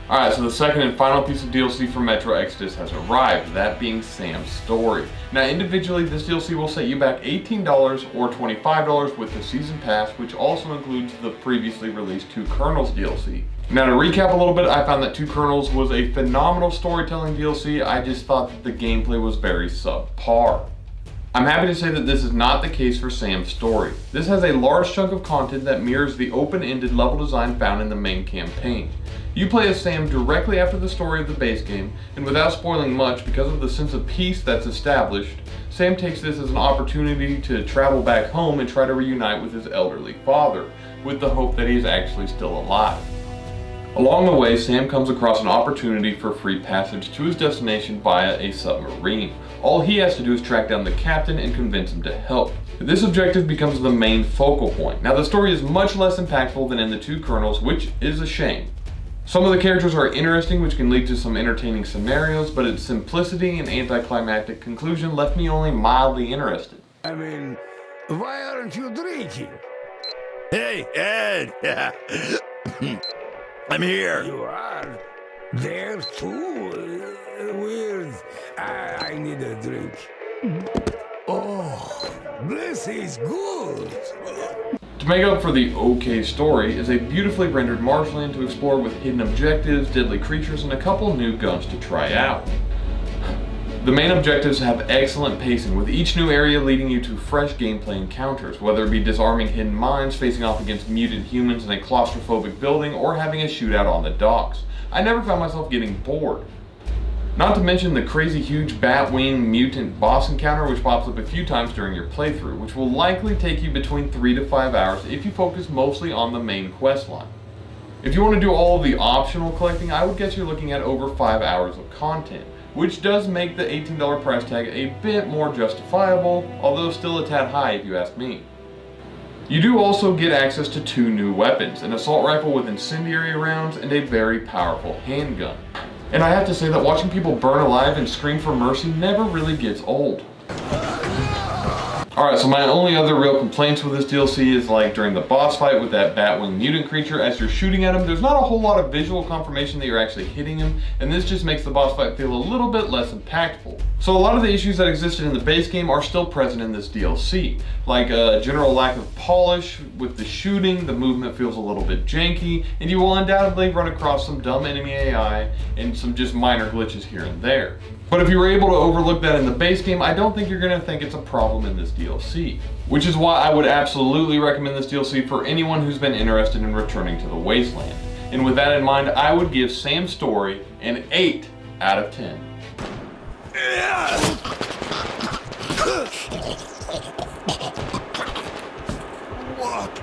Alright, so the second and final piece of DLC for Metro Exodus has arrived, that being Sam's story. Now individually, this DLC will set you back $18 or $25 with the Season Pass, which also includes the previously released Two Kernels DLC. Now to recap a little bit, I found that Two Kernels was a phenomenal storytelling DLC, I just thought that the gameplay was very subpar. I'm happy to say that this is not the case for Sam's story. This has a large chunk of content that mirrors the open-ended level design found in the main campaign. You play as Sam directly after the story of the base game, and without spoiling much, because of the sense of peace that's established, Sam takes this as an opportunity to travel back home and try to reunite with his elderly father, with the hope that he is actually still alive. Along the way, Sam comes across an opportunity for free passage to his destination via a submarine. All he has to do is track down the captain and convince him to help. This objective becomes the main focal point. Now the story is much less impactful than in the Two Kernels, which is a shame. Some of the characters are interesting, which can lead to some entertaining scenarios, but its simplicity and anticlimactic conclusion left me only mildly interested. I mean, why aren't you drinking? Hey, Ed! I'm here. You are there too? Weird. I need a drink. Oh, this is good. To make up for the okay story is a beautifully rendered marshland to explore with hidden objectives, deadly creatures, and a couple new guns to try out. The main objectives have excellent pacing, with each new area leading you to fresh gameplay encounters, whether it be disarming hidden mines, facing off against mutant humans in a claustrophobic building, or having a shootout on the docks. I never found myself getting bored. Not to mention the crazy huge Batwing mutant boss encounter, which pops up a few times during your playthrough, which will likely take you between 3 to 5 hours if you focus mostly on the main quest line. If you want to do all of the optional collecting, I would guess you're looking at over 5 hours of content, which does make the $18 price tag a bit more justifiable, although still a tad high if you ask me. You do also get access to 2 new weapons, an assault rifle with incendiary rounds and a very powerful handgun. And I have to say that watching people burn alive and scream for mercy never really gets old. Alright, so my only other real complaints with this DLC is like during the boss fight with that Batwing mutant creature, as you're shooting at him, there's not a whole lot of visual confirmation that you're actually hitting him, and this just makes the boss fight feel a little bit less impactful. So a lot of the issues that existed in the base game are still present in this DLC, like a general lack of polish with the shooting, the movement feels a little bit janky, and you will undoubtedly run across some dumb enemy AI and some just minor glitches here and there. But if you were able to overlook that in the base game, I don't think you're going to think it's a problem in this DLC. Which is why I would absolutely recommend this DLC for anyone who's been interested in returning to the Wasteland. And with that in mind, I would give Sam's story an 8 out of 10. What?